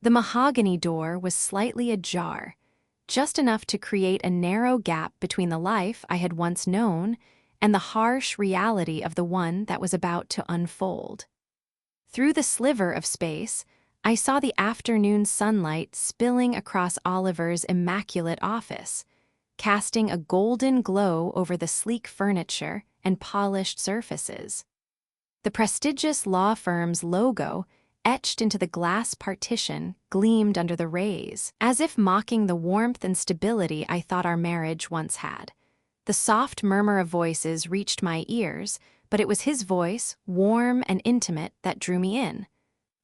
The mahogany door was slightly ajar, just enough to create a narrow gap between the life I had once known and the harsh reality of the one that was about to unfold. Through the sliver of space, I saw the afternoon sunlight spilling across Oliver's immaculate office, casting a golden glow over the sleek furniture and polished surfaces. The prestigious law firm's logo, etched into the glass partition, gleamed under the rays, as if mocking the warmth and stability I thought our marriage once had. The soft murmur of voices reached my ears, but it was his voice, warm and intimate, that drew me in.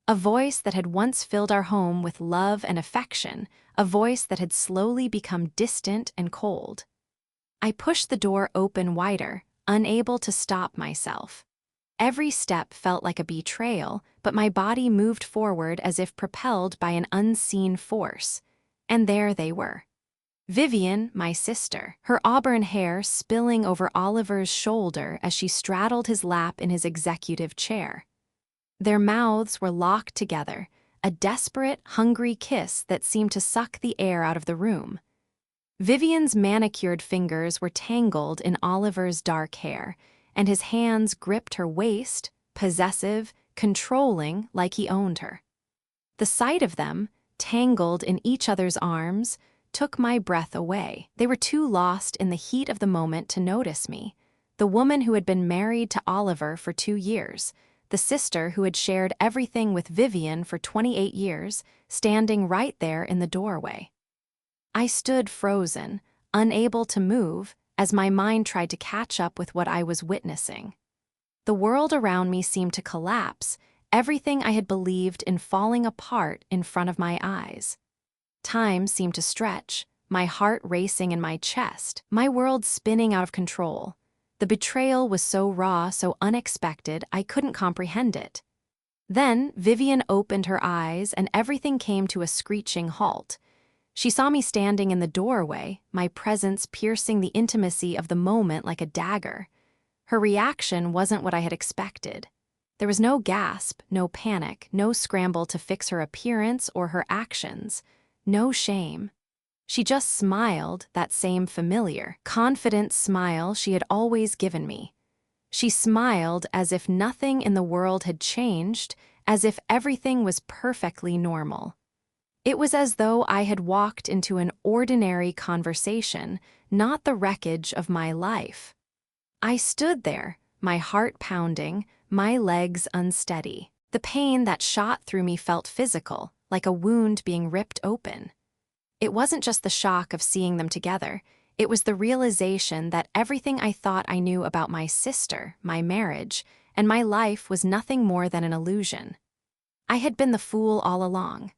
A voice that had once filled our home with love and affection, a voice that had slowly become distant and cold. I pushed the door open wider, unable to stop myself. Every step felt like a betrayal, but my body moved forward as if propelled by an unseen force. And there they were. Vivien, my sister, her auburn hair spilling over Oliver's shoulder as she straddled his lap in his executive chair. Their mouths were locked together, a desperate, hungry kiss that seemed to suck the air out of the room. Vivien's manicured fingers were tangled in Oliver's dark hair, and his hands gripped her waist, possessive, controlling, like he owned her. The sight of them, tangled in each other's arms, took my breath away. They were too lost in the heat of the moment to notice me, the woman who had been married to Oliver for 2 years, the sister who had shared everything with Vivien for 28 years, standing right there in the doorway. I stood frozen, unable to move, as my mind tried to catch up with what I was witnessing. The world around me seemed to collapse, everything I had believed in falling apart in front of my eyes. Time seemed to stretch, my heart racing in my chest, my world spinning out of control. The betrayal was so raw, so unexpected, I couldn't comprehend it. Then Vivien opened her eyes and everything came to a screeching halt. She saw me standing in the doorway, my presence piercing the intimacy of the moment like a dagger. Her reaction wasn't what I had expected. There was no gasp, no panic, no scramble to fix her appearance or her actions, no shame. She just smiled, that same familiar, confident smile she had always given me. She smiled as if nothing in the world had changed, as if everything was perfectly normal. It was as though I had walked into an ordinary conversation, not the wreckage of my life. I stood there, my heart pounding, my legs unsteady. The pain that shot through me felt physical, like a wound being ripped open. It wasn't just the shock of seeing them together, it was the realization that everything I thought I knew about my sister, my marriage, and my life was nothing more than an illusion. I had been the fool all along.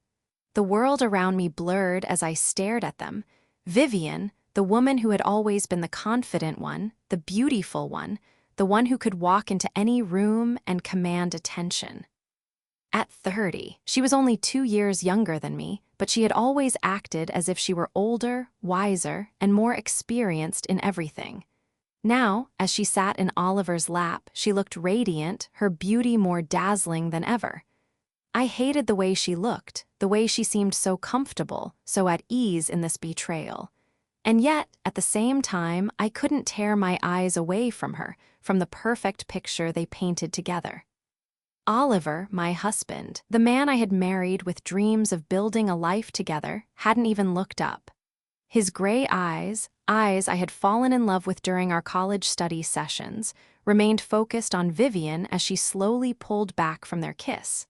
The world around me blurred as I stared at them. Vivien, the woman who had always been the confident one, the beautiful one, the one who could walk into any room and command attention. At 30, she was only 2 years younger than me, but she had always acted as if she were older, wiser, and more experienced in everything. Now, as she sat in Oliver's lap, she looked radiant, her beauty more dazzling than ever. I hated the way she looked, the way she seemed so comfortable, so at ease in this betrayal. And yet, at the same time, I couldn't tear my eyes away from her, from the perfect picture they painted together. Oliver, my husband, the man I had married with dreams of building a life together, hadn't even looked up. His gray eyes I had fallen in love with during our college study sessions, remained focused on Vivien as she slowly pulled back from their kiss.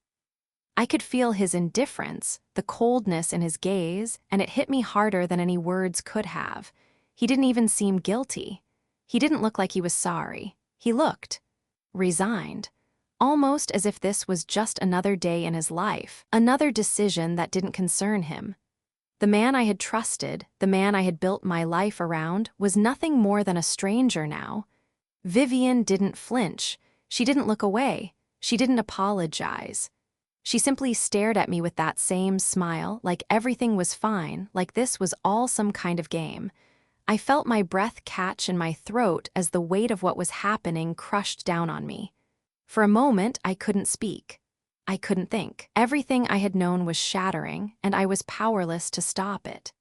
I could feel his indifference, the coldness in his gaze, and it hit me harder than any words could have. He didn't even seem guilty. He didn't look like he was sorry. He looked resigned, almost as if this was just another day in his life, another decision that didn't concern him. The man I had trusted, the man I had built my life around, was nothing more than a stranger now. Vivien didn't flinch. She didn't look away. She didn't apologize. She simply stared at me with that same smile, like everything was fine, like this was all some kind of game. I felt my breath catch in my throat as the weight of what was happening crushed down on me. For a moment, I couldn't speak. I couldn't think. Everything I had known was shattering, and I was powerless to stop it.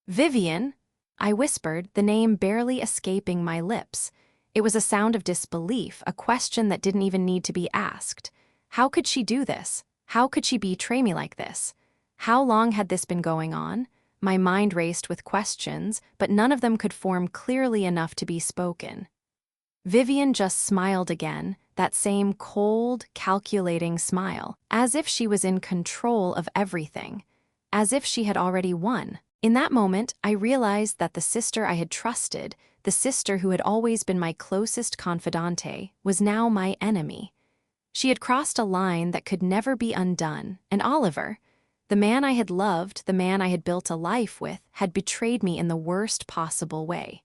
Vivien, I whispered, the name barely escaping my lips. It was a sound of disbelief, a question that didn't even need to be asked. How could she do this? How could she betray me like this? How long had this been going on? My mind raced with questions, but none of them could form clearly enough to be spoken. Vivien just smiled again, that same cold, calculating smile, as if she was in control of everything, as if she had already won. In that moment, I realized that the sister I had trusted, the sister who had always been my closest confidante, was now my enemy. She had crossed a line that could never be undone, and Oliver, the man I had loved, the man I had built a life with, had betrayed me in the worst possible way.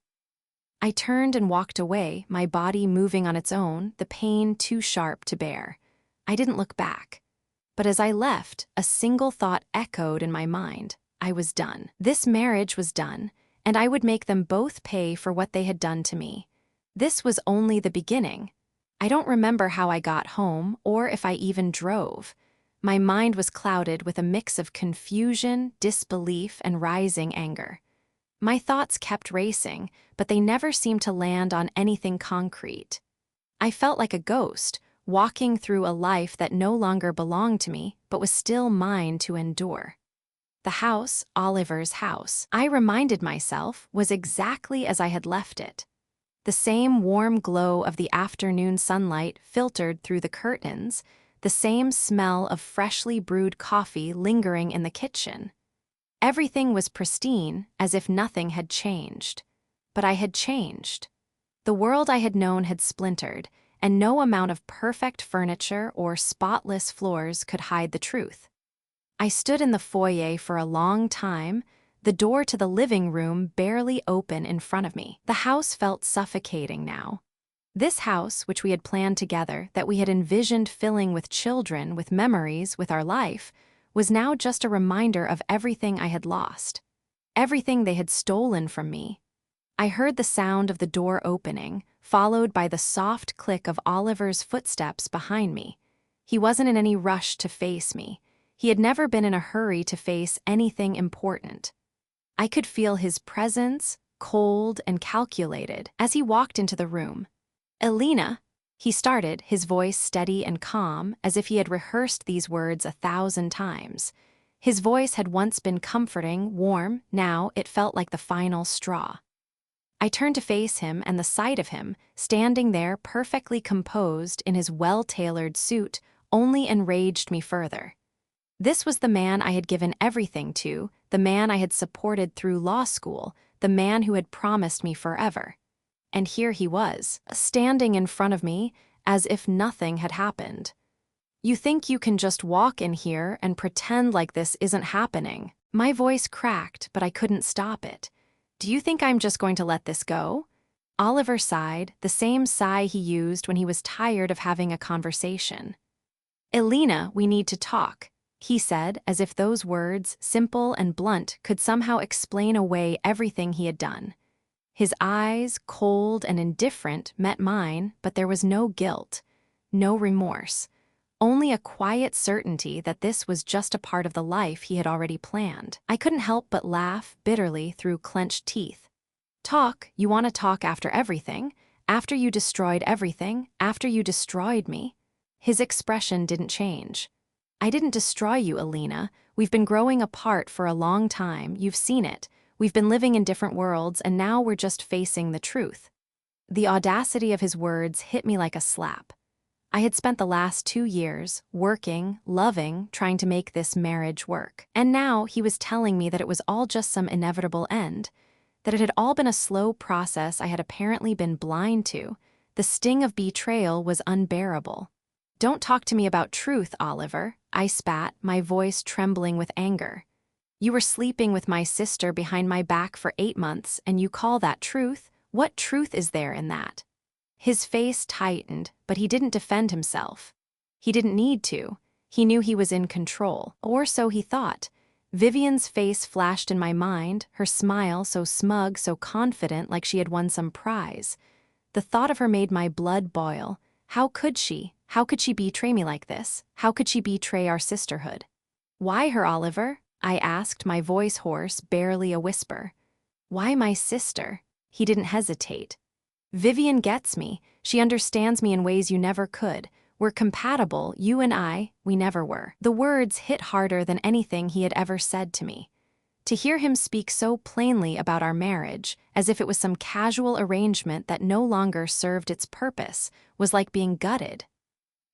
I turned and walked away, my body moving on its own, the pain too sharp to bear. I didn't look back. But as I left, a single thought echoed in my mind. I was done. This marriage was done, and I would make them both pay for what they had done to me. This was only the beginning. I don't remember how I got home, or if I even drove. My mind was clouded with a mix of confusion, disbelief, and rising anger. My thoughts kept racing, but they never seemed to land on anything concrete. I felt like a ghost, walking through a life that no longer belonged to me, but was still mine to endure. The house, Oliver's house, I reminded myself, was exactly as I had left it. The same warm glow of the afternoon sunlight filtered through the curtains, the same smell of freshly brewed coffee lingering in the kitchen. Everything was pristine, as if nothing had changed. But I had changed. The world I had known had splintered, and no amount of perfect furniture or spotless floors could hide the truth. I stood in the foyer for a long time, the door to the living room barely open in front of me. The house felt suffocating now. This house, which we had planned together, that we had envisioned filling with children, with memories, with our life, was now just a reminder of everything I had lost, everything they had stolen from me. I heard the sound of the door opening, followed by the soft click of Oliver's footsteps behind me. He wasn't in any rush to face me. He had never been in a hurry to face anything important. I could feel his presence, cold and calculated, as he walked into the room. "Elena," he started, his voice steady and calm, as if he had rehearsed these words 1,000 times. His voice had once been comforting, warm, now it felt like the final straw. I turned to face him, and the sight of him, standing there perfectly composed in his well-tailored suit, only enraged me further. This was the man I had given everything to, the man I had supported through law school, the man who had promised me forever. And here he was, standing in front of me, as if nothing had happened. "You think you can just walk in here and pretend like this isn't happening?" My voice cracked, but I couldn't stop it. "Do you think I'm just going to let this go?" Oliver sighed, the same sigh he used when he was tired of having a conversation. "Elena, we need to talk," he said, as if those words, simple and blunt, could somehow explain away everything he had done. His eyes, cold and indifferent, met mine, but there was no guilt, no remorse, only a quiet certainty that this was just a part of the life he had already planned. I couldn't help but laugh bitterly through clenched teeth. "Talk? You want to talk after everything? After you destroyed everything? After you destroyed me?" His expression didn't change. "I didn't destroy you, Elena. We've been growing apart for a long time, you've seen it. We've been living in different worlds, and now we're just facing the truth." The audacity of his words hit me like a slap. I had spent the last 2 years working, loving, trying to make this marriage work. And now he was telling me that it was all just some inevitable end, that it had all been a slow process I had apparently been blind to. The sting of betrayal was unbearable. "Don't talk to me about truth, Oliver," I spat, my voice trembling with anger. "You were sleeping with my sister behind my back for 8 months, and you call that truth? What truth is there in that?" His face tightened, but he didn't defend himself. He didn't need to. He knew he was in control, or so he thought. Vivien's face flashed in my mind, her smile so smug, so confident, like she had won some prize. The thought of her made my blood boil, How could she? How could she betray me like this? How could she betray our sisterhood? Why her, Oliver? I asked, my voice hoarse, barely a whisper. Why my sister? He didn't hesitate. Vivien gets me. She understands me in ways you never could. We're compatible, you and I, we never were. The words hit harder than anything he had ever said to me. To hear him speak so plainly about our marriage, as if it was some casual arrangement that no longer served its purpose, was like being gutted.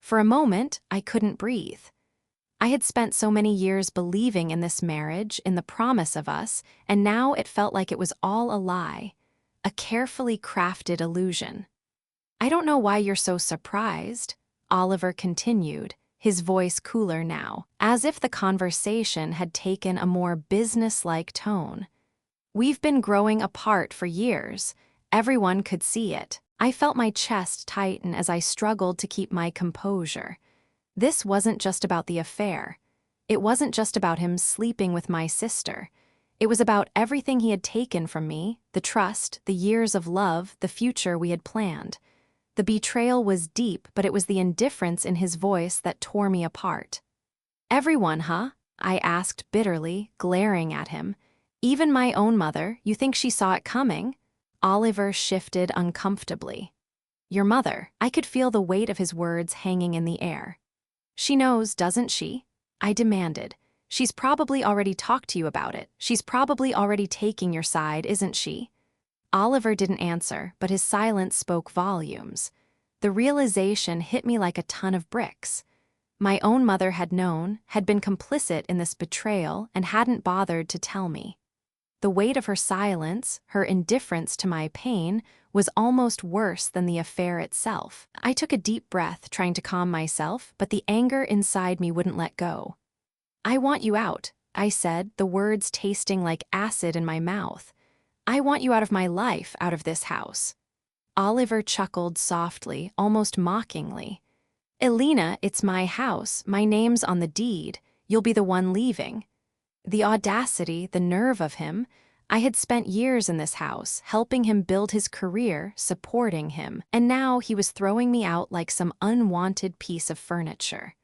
For a moment, I couldn't breathe. I had spent so many years believing in this marriage, in the promise of us, and now it felt like it was all a lie, a carefully crafted illusion. I don't know why you're so surprised, Oliver continued, his voice cooler now, as if the conversation had taken a more business-like tone. We've been growing apart for years. Everyone could see it. I felt my chest tighten as I struggled to keep my composure. This wasn't just about the affair. It wasn't just about him sleeping with my sister. It was about everything he had taken from me, the trust, the years of love, the future we had planned. The betrayal was deep, but it was the indifference in his voice that tore me apart. Everyone, huh? I asked bitterly, glaring at him. Even my own mother, you think she saw it coming? Oliver shifted uncomfortably. Your mother. I could feel the weight of his words hanging in the air. She knows, doesn't she? I demanded. She's probably already talked to you about it. She's probably already taking your side, isn't she? Oliver didn't answer, but his silence spoke volumes. The realization hit me like a ton of bricks. My own mother had known, had been complicit in this betrayal, and hadn't bothered to tell me. The weight of her silence, her indifference to my pain, was almost worse than the affair itself. I took a deep breath, trying to calm myself, but the anger inside me wouldn't let go. I want you out, I said, the words tasting like acid in my mouth. I want you out of my life, out of this house. Oliver chuckled softly, almost mockingly. Elena, it's my house. My name's on the deed. You'll be the one leaving. The audacity, the nerve of him. I had spent years in this house, helping him build his career, supporting him, and now he was throwing me out like some unwanted piece of furniture.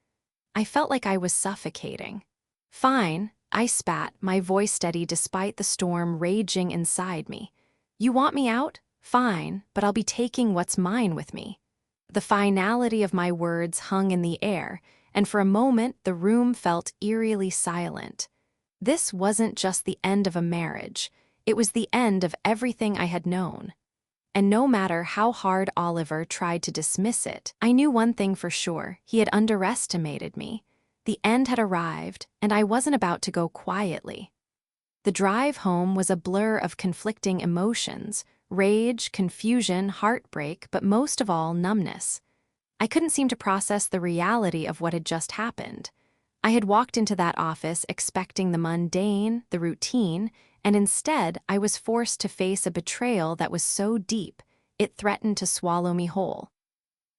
I felt like I was suffocating. Fine, I spat, my voice steady despite the storm raging inside me. You want me out? Fine, but I'll be taking what's mine with me. The finality of my words hung in the air, and for a moment the room felt eerily silent. This wasn't just the end of a marriage, it was the end of everything I had known. And no matter how hard Oliver tried to dismiss it, I knew one thing for sure: he had underestimated me. The end had arrived, and I wasn't about to go quietly. The drive home was a blur of conflicting emotions: rage, confusion, heartbreak, but most of all, numbness. I couldn't seem to process the reality of what had just happened. I had walked into that office expecting the mundane, the routine, and instead I was forced to face a betrayal that was so deep, it threatened to swallow me whole.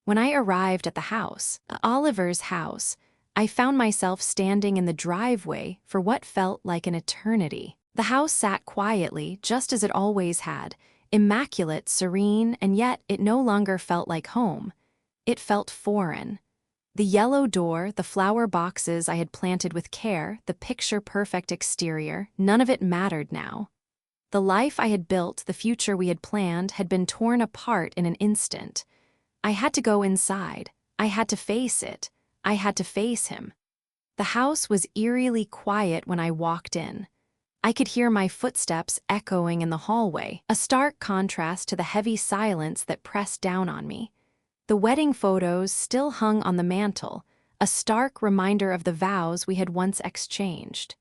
When I arrived at the house, Oliver's house, I found myself standing in the driveway for what felt like an eternity. The house sat quietly, just as it always had, immaculate, serene, and yet it no longer felt like home. It felt foreign. The yellow door, the flower boxes I had planted with care, the picture-perfect exterior, none of it mattered now. The life I had built, the future we had planned, had been torn apart in an instant. I had to go inside. I had to face it. I had to face him. The house was eerily quiet when I walked in. I could hear my footsteps echoing in the hallway, a stark contrast to the heavy silence that pressed down on me. The wedding photos still hung on the mantel, a stark reminder of the vows we had once exchanged.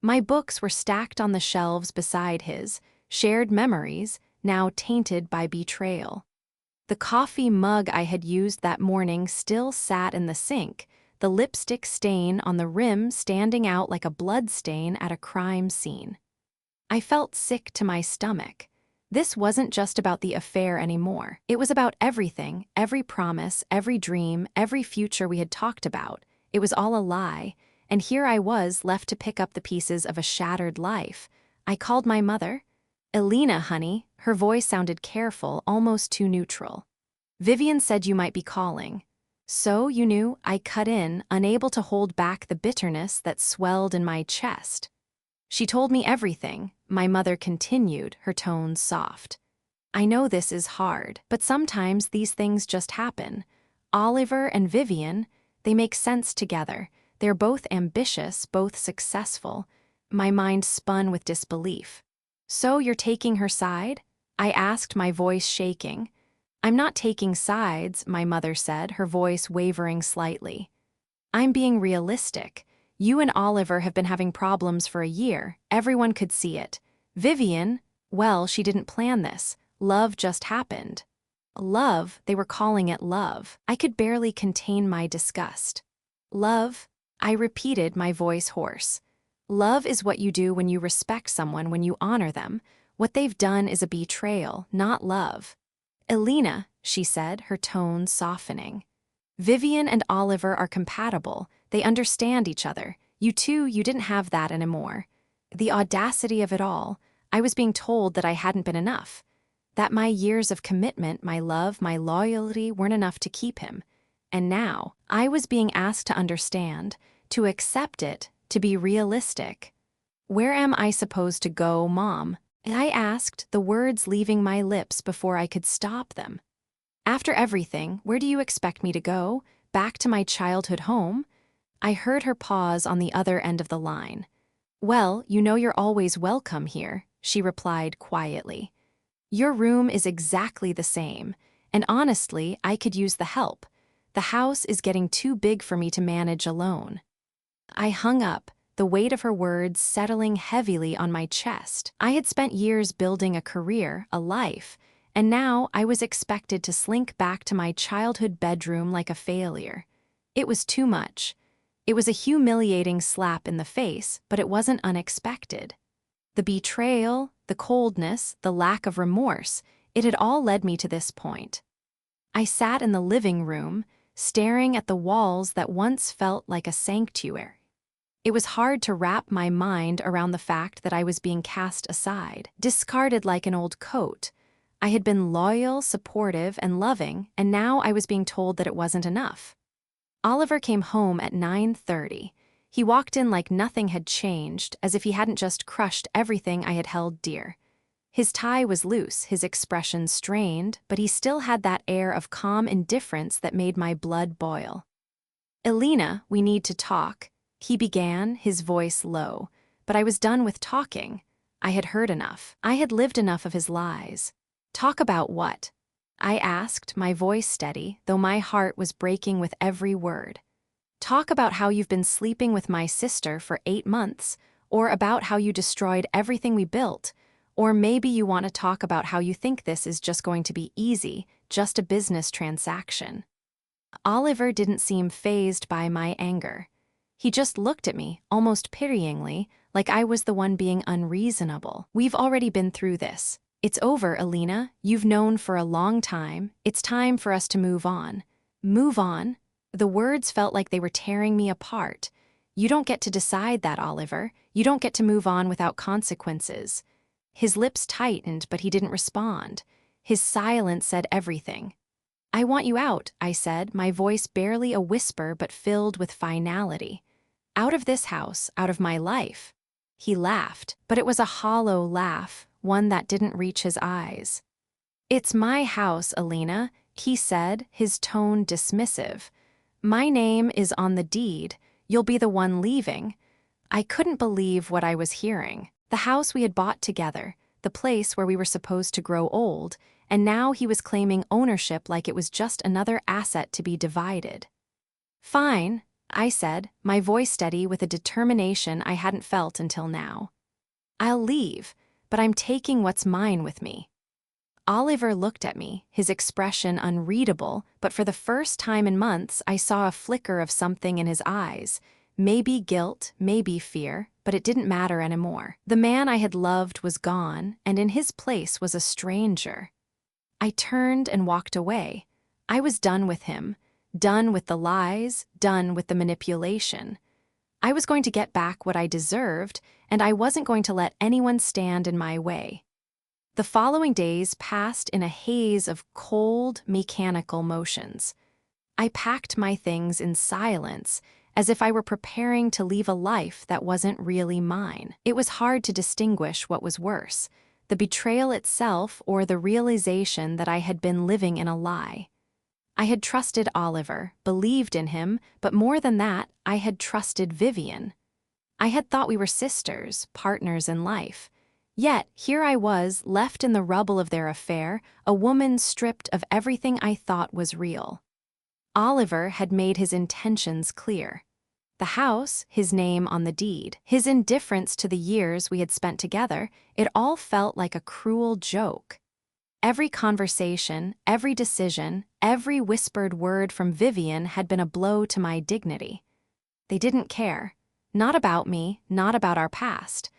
My books were stacked on the shelves beside his, shared memories, now tainted by betrayal. The coffee mug I had used that morning still sat in the sink, the lipstick stain on the rim standing out like a blood stain at a crime scene. I felt sick to my stomach. This wasn't just about the affair anymore. It was about everything, every promise, every dream, every future we had talked about. It was all a lie, and here I was left to pick up the pieces of a shattered life. I called my mother. Elena, honey. Her voice sounded careful, almost too neutral. Vivien said you might be calling. So, you knew, I cut in, unable to hold back the bitterness that swelled in my chest. She told me everything, my mother continued, her tone soft. I know this is hard, but sometimes these things just happen. Oliver and Vivien, they make sense together. They're both ambitious, both successful. My mind spun with disbelief. So you're taking her side? I asked, my voice shaking. I'm not taking sides, my mother said, her voice wavering slightly. I'm being realistic. You and Oliver have been having problems for a year. Everyone could see it. Vivien, well, she didn't plan this. Love just happened. Love, they were calling it love. I could barely contain my disgust. Love, I repeated, my voice hoarse. Love is what you do when you respect someone, when you honor them. What they've done is a betrayal, not love. Elena, she said, her tone softening. Vivien and Oliver are compatible. They understand each other. You didn't have that anymore. The audacity of it all. I was being told that I hadn't been enough. That my years of commitment, my love, my loyalty weren't enough to keep him. And now, I was being asked to understand, to accept it, to be realistic. Where am I supposed to go, Mom? I asked, the words leaving my lips before I could stop them. After everything, where do you expect me to go? Back to my childhood home? I heard her pause on the other end of the line. Well, you know you're always welcome here, she replied quietly. Your room is exactly the same, and honestly, I could use the help. The house is getting too big for me to manage alone. I hung up, the weight of her words settling heavily on my chest. I had spent years building a career, a life, and now I was expected to slink back to my childhood bedroom like a failure. It was too much. It was a humiliating slap in the face, but it wasn't unexpected. The betrayal, the coldness, the lack of remorse, it had all led me to this point. I sat in the living room, staring at the walls that once felt like a sanctuary. It was hard to wrap my mind around the fact that I was being cast aside, discarded like an old coat. I had been loyal, supportive, and loving, and now I was being told that it wasn't enough. Oliver came home at 9:30. He walked in like nothing had changed, as if he hadn't just crushed everything I had held dear. His tie was loose, his expression strained, but he still had that air of calm indifference that made my blood boil. Elena, we need to talk, he began, his voice low, but I was done with talking. I had heard enough. I had lived enough of his lies. Talk about what? I asked, my voice steady, though my heart was breaking with every word. Talk about how you've been sleeping with my sister for 8 months, or about how you destroyed everything we built, or maybe you want to talk about how you think this is just going to be easy, just a business transaction. Oliver didn't seem fazed by my anger. He just looked at me, almost pityingly, like I was the one being unreasonable. We've already been through this. It's over, Elena. You've known for a long time. It's time for us to move on. Move on? The words felt like they were tearing me apart. You don't get to decide that, Oliver. You don't get to move on without consequences. His lips tightened, but he didn't respond. His silence said everything. I want you out, I said, my voice barely a whisper but filled with finality. Out of this house, out of my life. He laughed, but it was a hollow laugh, one that didn't reach his eyes. It's my house, Elena, he said, his tone dismissive. My name is on the deed. You'll be the one leaving. I couldn't believe what I was hearing. The house we had bought together, the place where we were supposed to grow old, and now he was claiming ownership like it was just another asset to be divided. Fine, I said, my voice steady with a determination I hadn't felt until now. I'll leave, but I'm taking what's mine with me. Oliver looked at me, his expression unreadable, but for the first time in months I saw a flicker of something in his eyes. Maybe guilt, maybe fear, but it didn't matter anymore. The man I had loved was gone, and in his place was a stranger. I turned and walked away. I was done with him, done with the lies, done with the manipulation. I was going to get back what I deserved, and I wasn't going to let anyone stand in my way. The following days passed in a haze of cold, mechanical motions. I packed my things in silence, as if I were preparing to leave a life that wasn't really mine. It was hard to distinguish what was worse, the betrayal itself or the realization that I had been living in a lie. I had trusted Oliver, believed in him, but more than that, I had trusted Vivien. I had thought we were sisters, partners in life. Yet, here I was, left in the rubble of their affair, a woman stripped of everything I thought was real. Oliver had made his intentions clear. The house, his name on the deed, his indifference to the years we had spent together, it all felt like a cruel joke. Every conversation, every decision, every whispered word from Vivien had been a blow to my dignity. They didn't care. Not about me, not about our past.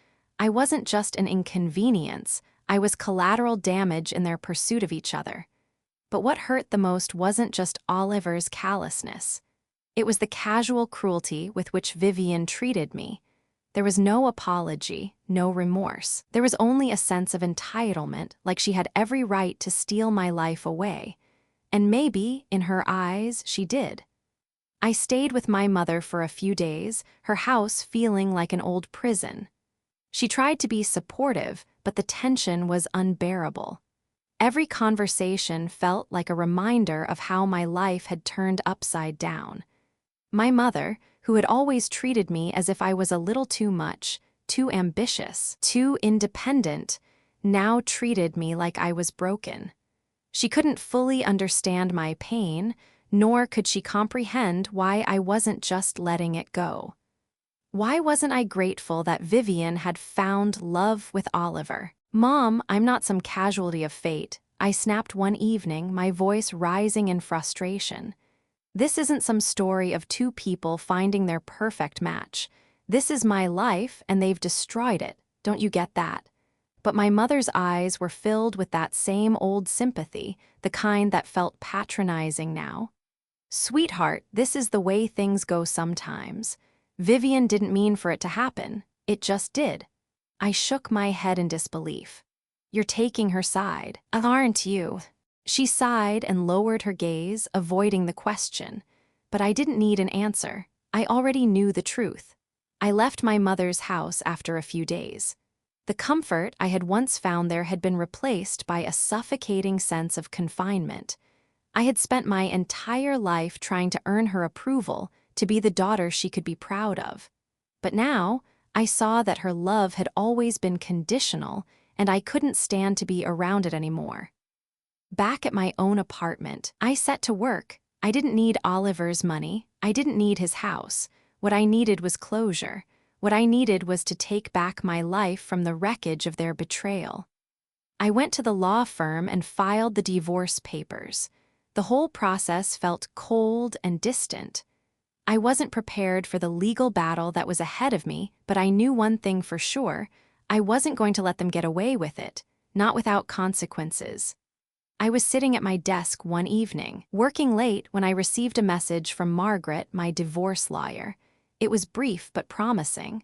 I wasn't just an inconvenience, I was collateral damage in their pursuit of each other. But what hurt the most wasn't just Oliver's callousness. It was the casual cruelty with which Vivien treated me. There was no apology, no remorse. There was only a sense of entitlement, like she had every right to steal my life away. And maybe, in her eyes, she did. I stayed with my mother for a few days, her house feeling like an old prison. She tried to be supportive, but the tension was unbearable. Every conversation felt like a reminder of how my life had turned upside down. My mother, who had always treated me as if I was a little too much, too ambitious, too independent, now treated me like I was broken. She couldn't fully understand my pain, nor could she comprehend why I wasn't just letting it go. Why wasn't I grateful that Vivien had found love with Oliver? "Mom, I'm not some casualty of fate," I snapped one evening, my voice rising in frustration. "This isn't some story of two people finding their perfect match. This is my life, and they've destroyed it. Don't you get that?" But my mother's eyes were filled with that same old sympathy, the kind that felt patronizing now. "Sweetheart, this is the way things go sometimes. Vivien didn't mean for it to happen. It just did." I shook my head in disbelief. "You're taking her side, aren't you?" She sighed and lowered her gaze, avoiding the question. But I didn't need an answer. I already knew the truth. I left my mother's house after a few days. The comfort I had once found there had been replaced by a suffocating sense of confinement. I had spent my entire life trying to earn her approval, to be the daughter she could be proud of. But now, I saw that her love had always been conditional, and I couldn't stand to be around it anymore. Back at my own apartment, I set to work. I didn't need Oliver's money. I didn't need his house. What I needed was closure. What I needed was to take back my life from the wreckage of their betrayal. I went to the law firm and filed the divorce papers. The whole process felt cold and distant. I wasn't prepared for the legal battle that was ahead of me, but I knew one thing for sure: I wasn't going to let them get away with it, not without consequences. I was sitting at my desk one evening, working late, when I received a message from Margaret, my divorce lawyer. It was brief but promising.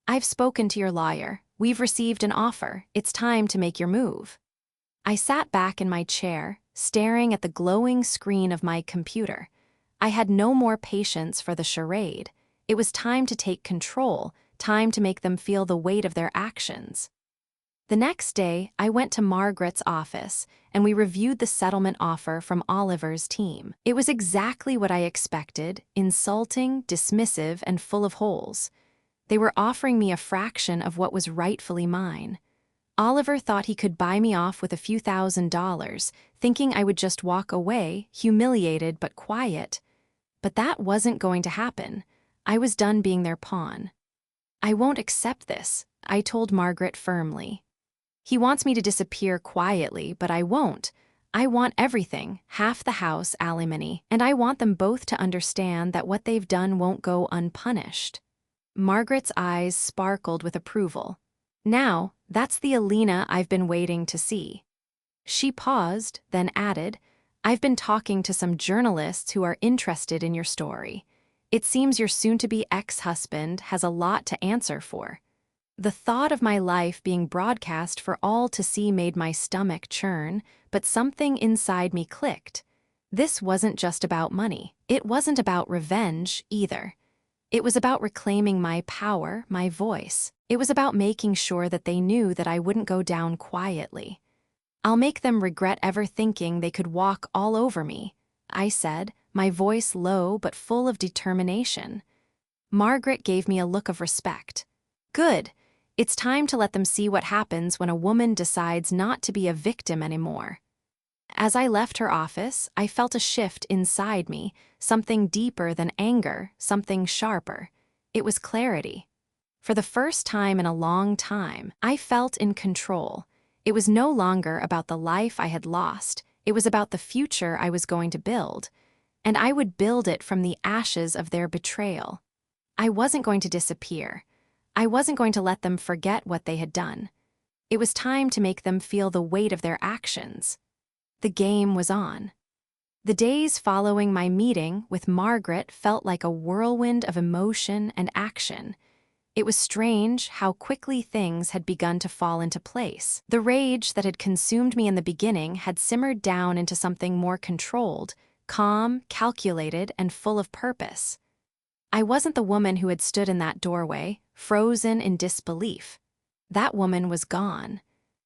"I've spoken to your lawyer. We've received an offer. It's time to make your move." I sat back in my chair, staring at the glowing screen of my computer. I had no more patience for the charade. It was time to take control, time to make them feel the weight of their actions. The next day, I went to Margaret's office, and we reviewed the settlement offer from Oliver's team. It was exactly what I expected: insulting, dismissive, and full of holes. They were offering me a fraction of what was rightfully mine. Oliver thought he could buy me off with a few $1,000s, thinking I would just walk away, humiliated but quiet. But that wasn't going to happen. I was done being their pawn. "I won't accept this," I told Margaret firmly. "He wants me to disappear quietly, but I won't. I want everything, half the house, alimony, and I want them both to understand that what they've done won't go unpunished." Margaret's eyes sparkled with approval. "Now, that's the Elena I've been waiting to see." She paused, then added, "I've been talking to some journalists who are interested in your story. It seems your soon-to-be ex-husband has a lot to answer for." The thought of my life being broadcast for all to see made my stomach churn, but something inside me clicked. This wasn't just about money. It wasn't about revenge, either. It was about reclaiming my power, my voice. It was about making sure that they knew that I wouldn't go down quietly. "I'll make them regret ever thinking they could walk all over me," I said, my voice low but full of determination. Margaret gave me a look of respect. "Good. It's time to let them see what happens when a woman decides not to be a victim anymore." As I left her office, I felt a shift inside me, something deeper than anger, something sharper. It was clarity. For the first time in a long time, I felt in control. It was no longer about the life I had lost. It was about the future I was going to build. And I would build it from the ashes of their betrayal. I wasn't going to disappear. I wasn't going to let them forget what they had done. It was time to make them feel the weight of their actions. The game was on. The days following my meeting with Margaret felt like a whirlwind of emotion and action. It was strange how quickly things had begun to fall into place. The rage that had consumed me in the beginning had simmered down into something more controlled, calm, calculated, and full of purpose. I wasn't the woman who had stood in that doorway, frozen in disbelief. That woman was gone.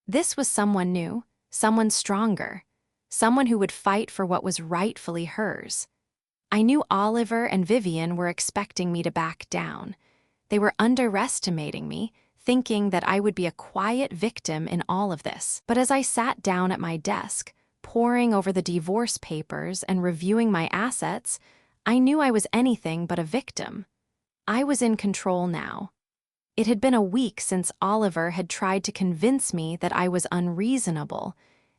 This was someone new, someone stronger, someone who would fight for what was rightfully hers. I knew Oliver and Vivien were expecting me to back down. They were underestimating me, thinking that I would be a quiet victim in all of this. But as I sat down at my desk, poring over the divorce papers and reviewing my assets, I knew I was anything but a victim. I was in control now. It had been a week since Oliver had tried to convince me that I was unreasonable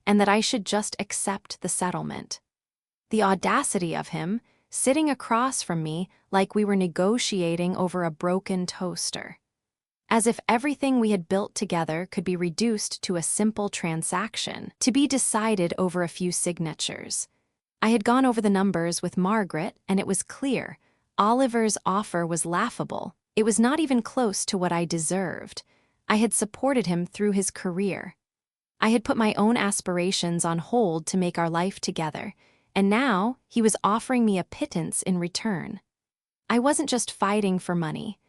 and that I should just accept the settlement. The audacity of him, sitting across from me like we were negotiating over a broken toaster. As if everything we had built together could be reduced to a simple transaction, to be decided over a few signatures. I had gone over the numbers with Margaret, and it was clear. Oliver's offer was laughable. It was not even close to what I deserved. I had supported him through his career. I had put my own aspirations on hold to make our life together, and now he was offering me a pittance in return. I wasn't just fighting for money.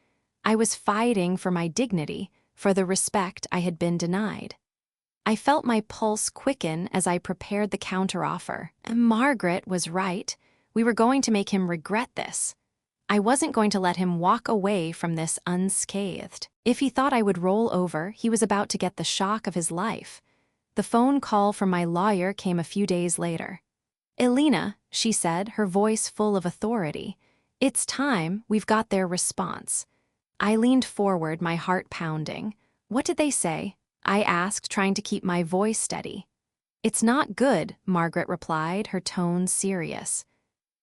I was fighting for my dignity, for the respect I had been denied. I felt my pulse quicken as I prepared the counteroffer. Margaret was right. We were going to make him regret this. I wasn't going to let him walk away from this unscathed. If he thought I would roll over, he was about to get the shock of his life. The phone call from my lawyer came a few days later. "Elena," she said, her voice full of authority. "It's time, we've got their response." I leaned forward, my heart pounding. "What did they say?" I asked, trying to keep my voice steady. "It's not good," Margaret replied, her tone serious.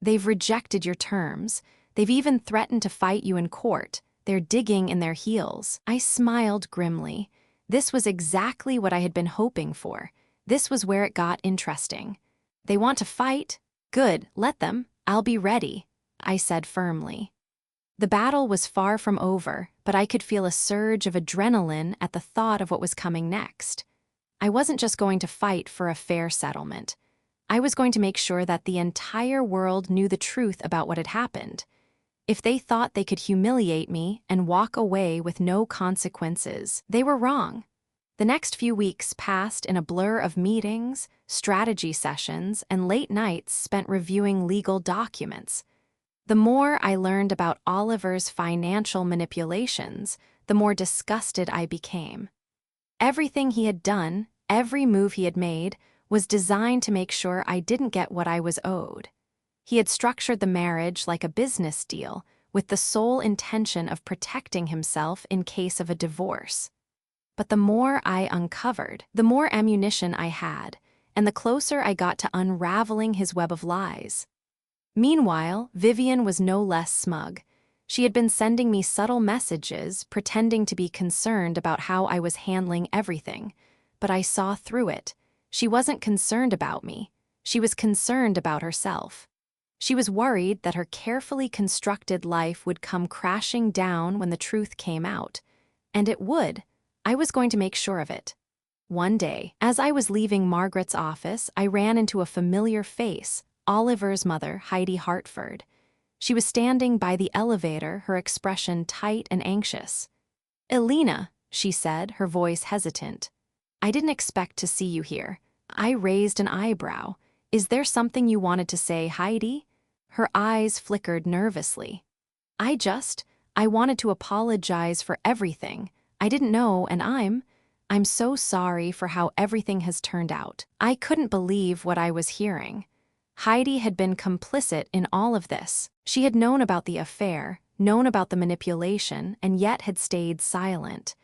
"They've rejected your terms. They've even threatened to fight you in court. They're digging in their heels." I smiled grimly. This was exactly what I had been hoping for. This was where it got interesting. "They want to fight? Good, let them. I'll be ready," I said firmly. The battle was far from over, but I could feel a surge of adrenaline at the thought of what was coming next. I wasn't just going to fight for a fair settlement. I was going to make sure that the entire world knew the truth about what had happened. If they thought they could humiliate me and walk away with no consequences, they were wrong. The next few weeks passed in a blur of meetings, strategy sessions, and late nights spent reviewing legal documents. The more I learned about Oliver's financial manipulations, the more disgusted I became. Everything he had done, every move he had made, was designed to make sure I didn't get what I was owed. He had structured the marriage like a business deal, with the sole intention of protecting himself in case of a divorce. But the more I uncovered, the more ammunition I had, and the closer I got to unraveling his web of lies. Meanwhile, Vivien was no less smug. She had been sending me subtle messages, pretending to be concerned about how I was handling everything. But I saw through it. She wasn't concerned about me. She was concerned about herself. She was worried that her carefully constructed life would come crashing down when the truth came out. And it would. I was going to make sure of it. One day, as I was leaving Margaret's office, I ran into a familiar face, Oliver's mother, Heidi Hartford. She was standing by the elevator, her expression tight and anxious. "Elena," she said, her voice hesitant. "I didn't expect to see you here." I raised an eyebrow. "Is there something you wanted to say, Heidi?" Her eyes flickered nervously. I wanted to apologize for everything. I didn't know, and I'm so sorry for how everything has turned out." I couldn't believe what I was hearing. Heidi had been complicit in all of this. She had known about the affair, known about the manipulation, and yet had stayed silent.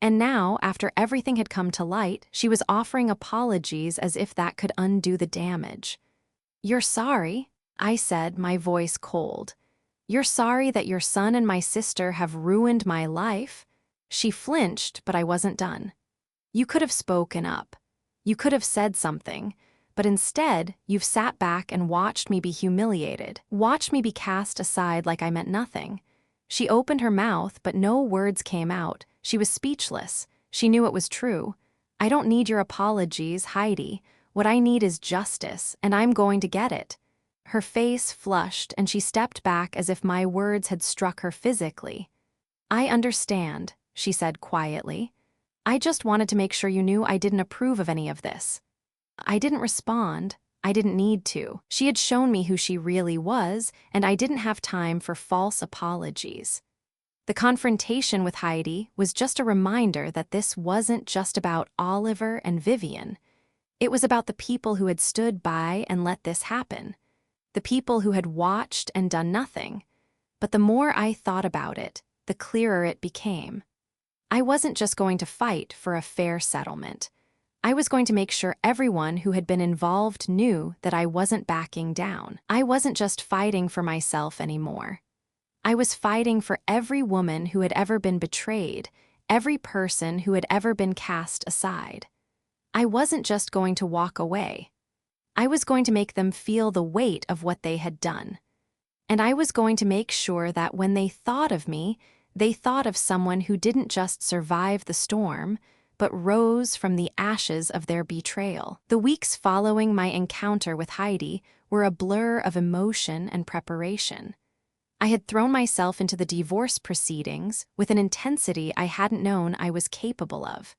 And now, after everything had come to light, she was offering apologies as if that could undo the damage. "You're sorry?" I said, my voice cold. "You're sorry that your son and my sister have ruined my life?" She flinched, but I wasn't done. "You could have spoken up. You could have said something. But instead, you've sat back and watched me be humiliated, watched me be cast aside like I meant nothing." She opened her mouth, but no words came out. She was speechless. She knew it was true. "I don't need your apologies, Heidi. What I need is justice, and I'm going to get it." Her face flushed, and she stepped back as if my words had struck her physically. "I understand," she said quietly. "I just wanted to make sure you knew I didn't approve of any of this." I didn't respond. I didn't need to. She had shown me who she really was, and I didn't have time for false apologies. The confrontation with Heidi was just a reminder that this wasn't just about Oliver and Vivien. It was about the people who had stood by and let this happen. The people who had watched and done nothing. But the more I thought about it, the clearer it became. I wasn't just going to fight for a fair settlement. I was going to make sure everyone who had been involved knew that I wasn't backing down. I wasn't just fighting for myself anymore. I was fighting for every woman who had ever been betrayed, every person who had ever been cast aside. I wasn't just going to walk away. I was going to make them feel the weight of what they had done. And I was going to make sure that when they thought of me, they thought of someone who didn't just survive the storm, but rose from the ashes of their betrayal. The weeks following my encounter with Heidi were a blur of emotion and preparation. I had thrown myself into the divorce proceedings with an intensity I hadn't known I was capable of.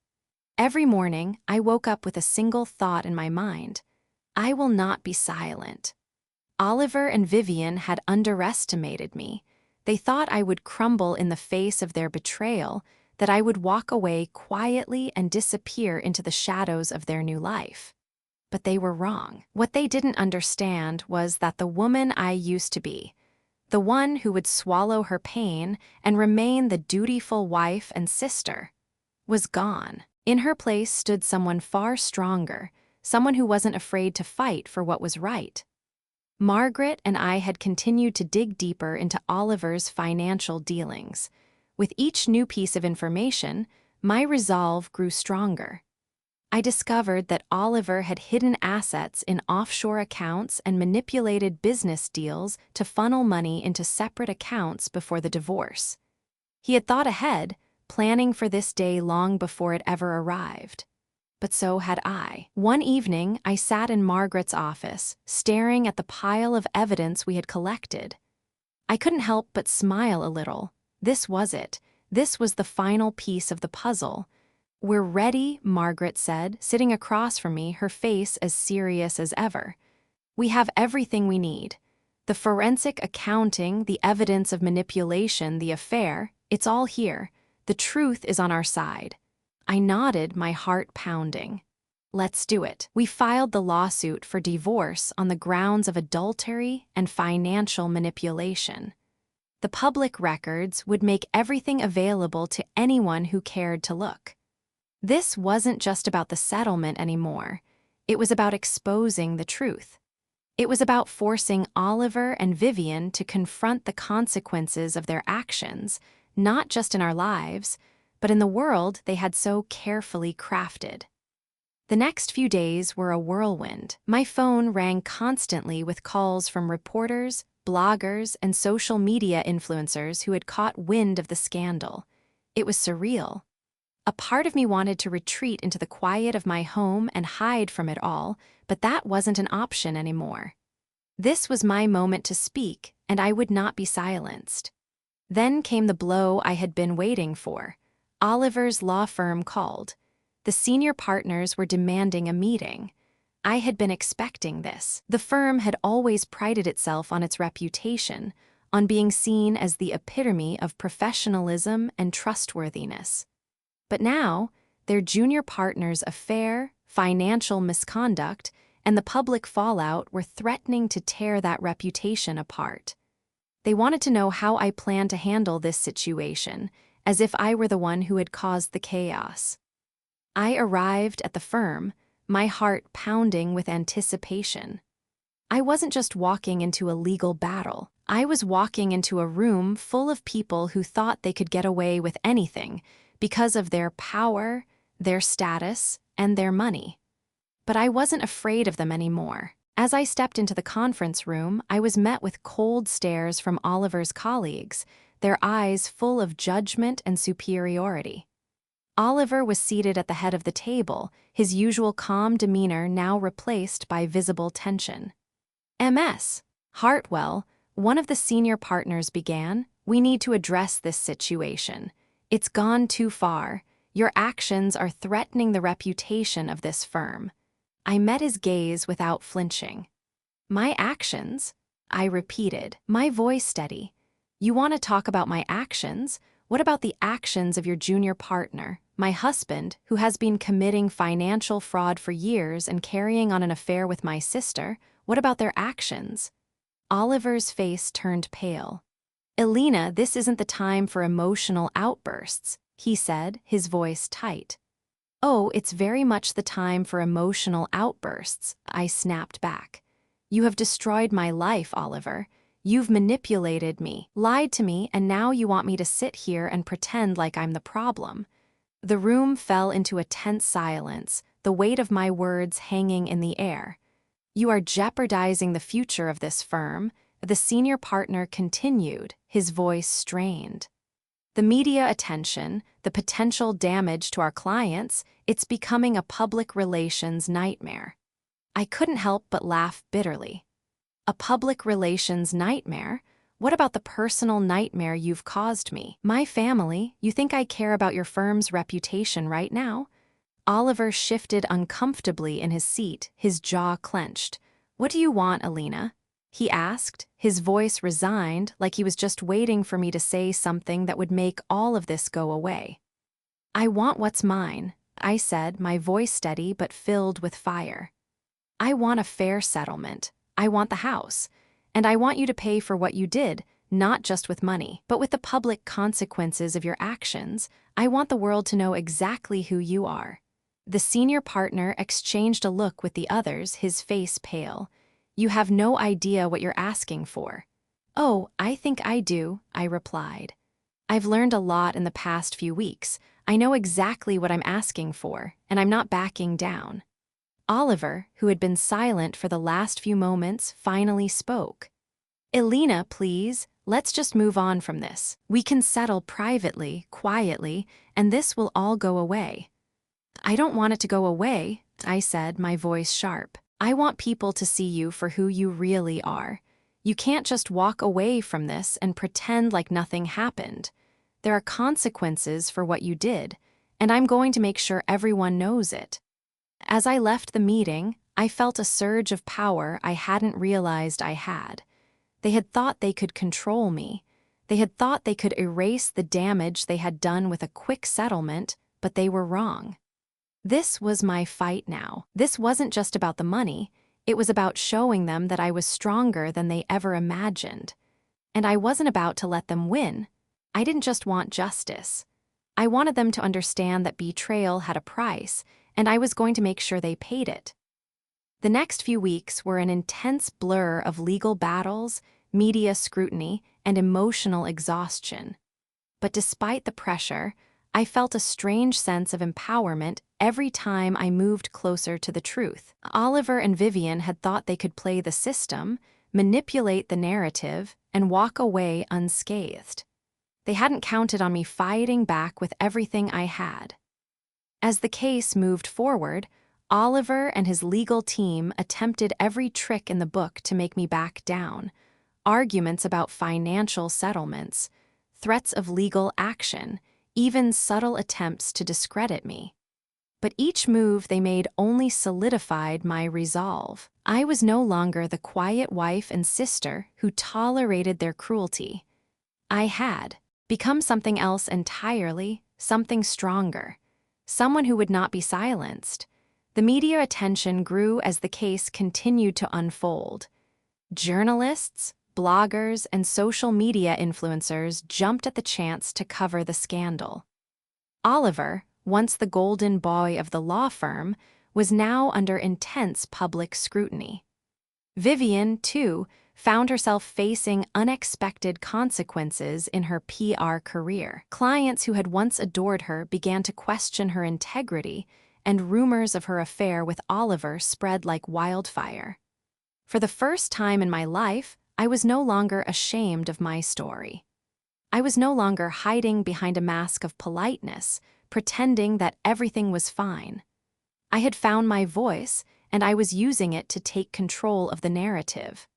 Every morning, I woke up with a single thought in my mind: I will not be silent. Oliver and Vivien had underestimated me. They thought I would crumble in the face of their betrayal, that I would walk away quietly and disappear into the shadows of their new life. But they were wrong. What they didn't understand was that the woman I used to be, the one who would swallow her pain and remain the dutiful wife and sister, was gone. In her place stood someone far stronger, someone who wasn't afraid to fight for what was right. Margaret and I had continued to dig deeper into Oliver's financial dealings. With each new piece of information, my resolve grew stronger. I discovered that Oliver had hidden assets in offshore accounts and manipulated business deals to funnel money into separate accounts before the divorce. He had thought ahead, planning for this day long before it ever arrived. But so had I. One evening, I sat in Margaret's office, staring at the pile of evidence we had collected. I couldn't help but smile a little. This was it. This was the final piece of the puzzle. "We're ready," Margaret said, sitting across from me, her face as serious as ever. "We have everything we need. The forensic accounting, the evidence of manipulation, the affair, it's all here. The truth is on our side." I nodded, my heart pounding. "Let's do it." We filed the lawsuit for divorce on the grounds of adultery and financial manipulation. The public records would make everything available to anyone who cared to look. This wasn't just about the settlement anymore. It was about exposing the truth. It was about forcing Oliver and Vivien to confront the consequences of their actions, not just in our lives, but in the world they had so carefully crafted. The next few days were a whirlwind. My phone rang constantly with calls from reporters, bloggers, and social media influencers who had caught wind of the scandal. It was surreal. A part of me wanted to retreat into the quiet of my home and hide from it all, but that wasn't an option anymore. This was my moment to speak, and I would not be silenced. Then came the blow I had been waiting for. Oliver's law firm called. The senior partners were demanding a meeting. I had been expecting this. The firm had always prided itself on its reputation, on being seen as the epitome of professionalism and trustworthiness. But now, their junior partner's affair, financial misconduct, and the public fallout were threatening to tear that reputation apart. They wanted to know how I planned to handle this situation, as if I were the one who had caused the chaos. I arrived at the firm, my heart pounding with anticipation. I wasn't just walking into a legal battle. I was walking into a room full of people who thought they could get away with anything because of their power, their status, and their money. But I wasn't afraid of them anymore. As I stepped into the conference room, I was met with cold stares from Oliver's colleagues, their eyes full of judgment and superiority. Oliver was seated at the head of the table, his usual calm demeanor now replaced by visible tension. "Ms. Hartwell," one of the senior partners began, "we need to address this situation. It's gone too far. Your actions are threatening the reputation of this firm." I met his gaze without flinching. "My actions?" I repeated, my voice steady. "You want to talk about my actions? What about the actions of your junior partner, my husband, who has been committing financial fraud for years and carrying on an affair with my sister? What about their actions?" Oliver's face turned pale. "Elena, this isn't the time for emotional outbursts," he said, his voice tight. "Oh, it's very much the time for emotional outbursts," I snapped back. "You have destroyed my life, Oliver. You've manipulated me, lied to me, and now you want me to sit here and pretend like I'm the problem." The room fell into a tense silence, the weight of my words hanging in the air. "You are jeopardizing the future of this firm," the senior partner continued, his voice strained. "The media attention, the potential damage to our clients, it's becoming a public relations nightmare." I couldn't help but laugh bitterly. "A public relations nightmare? What about the personal nightmare you've caused me? My family? You think I care about your firm's reputation right now?" Oliver shifted uncomfortably in his seat, his jaw clenched. "What do you want, Elena?" he asked, his voice resigned, like he was just waiting for me to say something that would make all of this go away. "I want what's mine," I said, my voice steady but filled with fire. "I want a fair settlement. I want the house. And I want you to pay for what you did, not just with money, but with the public consequences of your actions. I want the world to know exactly who you are." The senior partner exchanged a look with the others, his face pale. "You have no idea what you're asking for." "Oh, I think I do," I replied. "I've learned a lot in the past few weeks. I know exactly what I'm asking for, and I'm not backing down." Oliver, who had been silent for the last few moments, finally spoke. "Elena, please, let's just move on from this. We can settle privately, quietly, and this will all go away." "I don't want it to go away," I said, my voice sharp. "I want people to see you for who you really are. You can't just walk away from this and pretend like nothing happened. There are consequences for what you did, and I'm going to make sure everyone knows it." As I left the meeting, I felt a surge of power I hadn't realized I had. They had thought they could control me. They had thought they could erase the damage they had done with a quick settlement, but they were wrong. This was my fight now. This wasn't just about the money. It was about showing them that I was stronger than they ever imagined. And I wasn't about to let them win. I didn't just want justice. I wanted them to understand that betrayal had a price, and I was going to make sure they paid it. The next few weeks were an intense blur of legal battles, media scrutiny, and emotional exhaustion. But despite the pressure, I felt a strange sense of empowerment every time I moved closer to the truth. Oliver and Vivien had thought they could play the system, manipulate the narrative, and walk away unscathed. They hadn't counted on me fighting back with everything I had. As the case moved forward, Oliver and his legal team attempted every trick in the book to make me back down. Arguments about financial settlements, threats of legal action, even subtle attempts to discredit me. But each move they made only solidified my resolve. I was no longer the quiet wife and sister who tolerated their cruelty. I had become something else entirely, something stronger, someone who would not be silenced. The media attention grew as the case continued to unfold. Journalists, bloggers, and social media influencers jumped at the chance to cover the scandal. Oliver, once the golden boy of the law firm, was now under intense public scrutiny. Vivien, too, found herself facing unexpected consequences in her PR career. Clients who had once adored her began to question her integrity, and rumors of her affair with Oliver spread like wildfire. For the first time in my life, I was no longer ashamed of my story. I was no longer hiding behind a mask of politeness, pretending that everything was fine. I had found my voice, and I was using it to take control of the narrative.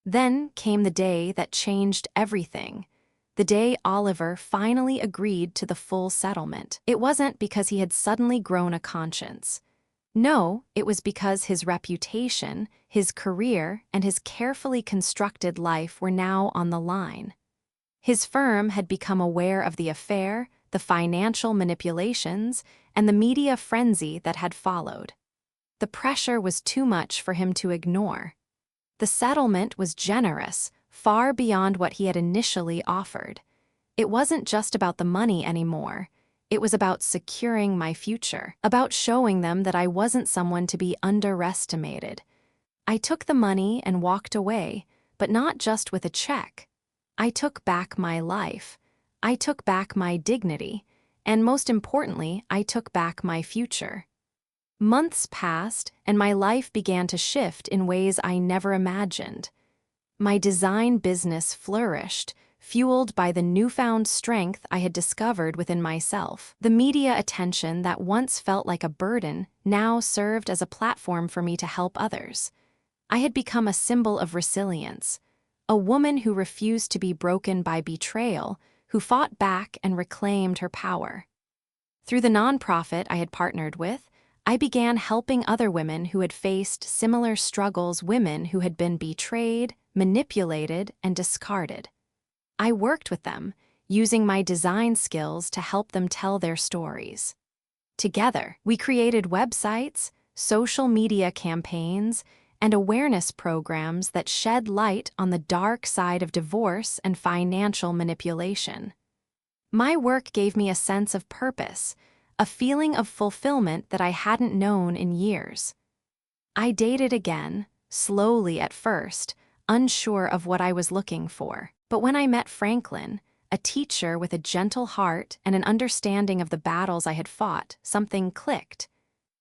Then came the day that changed everything. The day Oliver finally agreed to the full settlement. It wasn't because he had suddenly grown a conscience. No, it was because his reputation, his career, and his carefully constructed life were now on the line. His firm had become aware of the affair, the financial manipulations, and the media frenzy that had followed. The pressure was too much for him to ignore. The settlement was generous, far beyond what he had initially offered. It wasn't just about the money anymore. It was about securing my future, about showing them that I wasn't someone to be underestimated. I took the money and walked away, but not just with a check. I took back my life. I took back my dignity, and most importantly, I took back my future. Months passed, and my life began to shift in ways I never imagined. My design business flourished, fueled by the newfound strength I had discovered within myself. The media attention that once felt like a burden now served as a platform for me to help others. I had become a symbol of resilience, a woman who refused to be broken by betrayal, who fought back and reclaimed her power. Through the nonprofit I had partnered with, I began helping other women who had faced similar struggles, women who had been betrayed, manipulated, and discarded. I worked with them, using my design skills to help them tell their stories. Together, we created websites, social media campaigns, and awareness programs that shed light on the dark side of divorce and financial manipulation. My work gave me a sense of purpose, a feeling of fulfillment that I hadn't known in years. I dated again, slowly at first, unsure of what I was looking for. But when I met Franklin, a teacher with a gentle heart and an understanding of the battles I had fought, something clicked.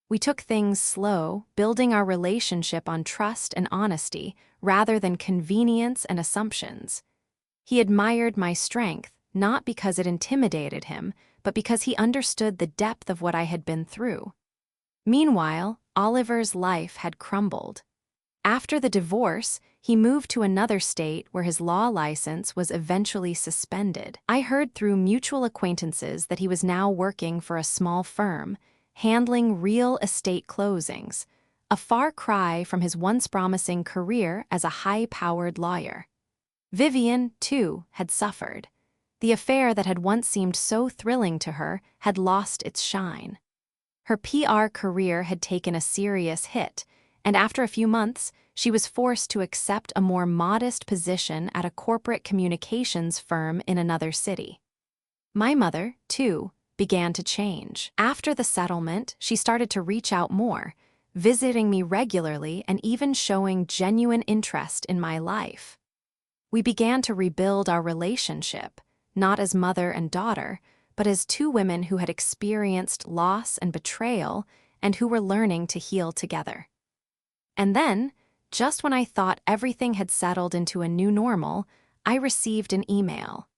We took things slow, building our relationship on trust and honesty rather than convenience and assumptions. He admired my strength, not because it intimidated him, but because he understood the depth of what I had been through. Meanwhile, Oliver's life had crumbled. After the divorce, he moved to another state where his law license was eventually suspended. I heard through mutual acquaintances that he was now working for a small firm, handling real estate closings, a far cry from his once promising career as a high-powered lawyer. Vivien, too, had suffered. The affair that had once seemed so thrilling to her had lost its shine. Her PR career had taken a serious hit, and after a few months, she was forced to accept a more modest position at a corporate communications firm in another city. My mother, too, began to change. After the settlement, she started to reach out more, visiting me regularly and even showing genuine interest in my life. We began to rebuild our relationship, not as mother and daughter, but as two women who had experienced loss and betrayal and who were learning to heal together. And then, just when I thought everything had settled into a new normal, I received an email.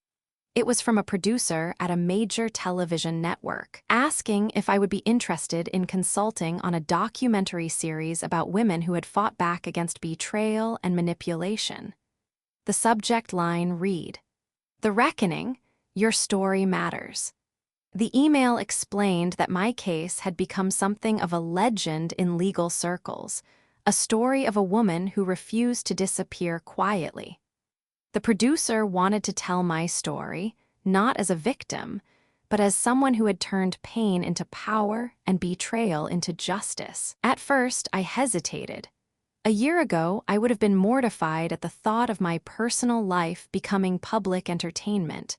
It was from a producer at a major television network, asking if I would be interested in consulting on a documentary series about women who had fought back against betrayal and manipulation. The subject line read, "The Reckoning, Your Story Matters." The email explained that my case had become something of a legend in legal circles, a story of a woman who refused to disappear quietly. The producer wanted to tell my story, not as a victim, but as someone who had turned pain into power and betrayal into justice. At first, I hesitated. A year ago, I would have been mortified at the thought of my personal life becoming public entertainment.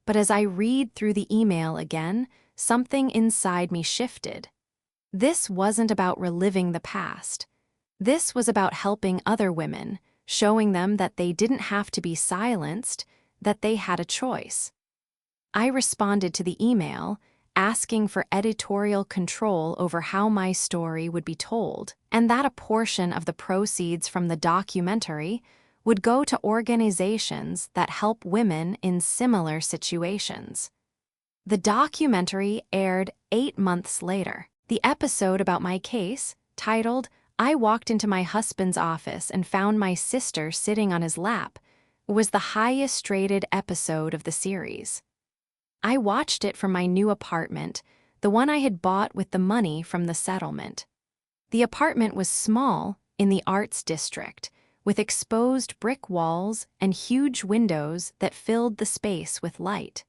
But as I read through the email again, something inside me shifted. This wasn't about reliving the past. This was about helping other women, showing them that they didn't have to be silenced, that they had a choice. I responded to the email, asking for editorial control over how my story would be told, and that a portion of the proceeds from the documentary would go to organizations that help women in similar situations. The documentary aired 8 months later. The episode about my case, titled "I Walked into My Husband's Office and Found My Sister Sitting on His Lap," was the highest-rated episode of the series. I watched it from my new apartment, the one I had bought with the money from the settlement. The apartment was small, in the Arts District, with exposed brick walls and huge windows that filled the space with light.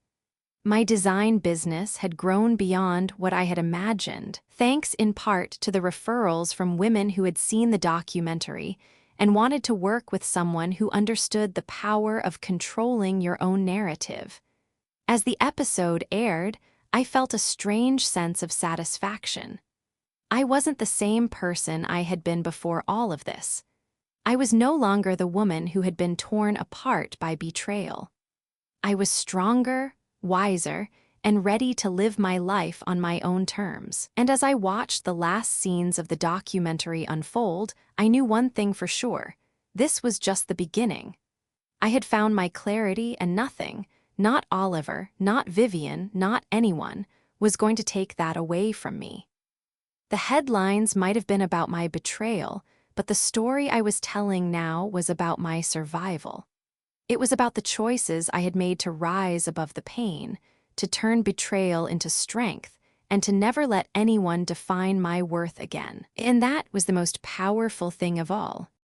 My design business had grown beyond what I had imagined, thanks in part to the referrals from women who had seen the documentary and wanted to work with someone who understood the power of controlling your own narrative. As the episode aired, I felt a strange sense of satisfaction. I wasn't the same person I had been before all of this. I was no longer the woman who had been torn apart by betrayal. I was stronger, wiser, and ready to live my life on my own terms. And as I watched the last scenes of the documentary unfold, I knew one thing for sure: this was just the beginning. I had found my clarity, and nothing, not Oliver, not Vivien, not anyone, was going to take that away from me. The headlines might have been about my betrayal, but the story I was telling now was about my survival. It was about the choices I had made to rise above the pain, to turn betrayal into strength, and to never let anyone define my worth again. And that was the most powerful thing of all.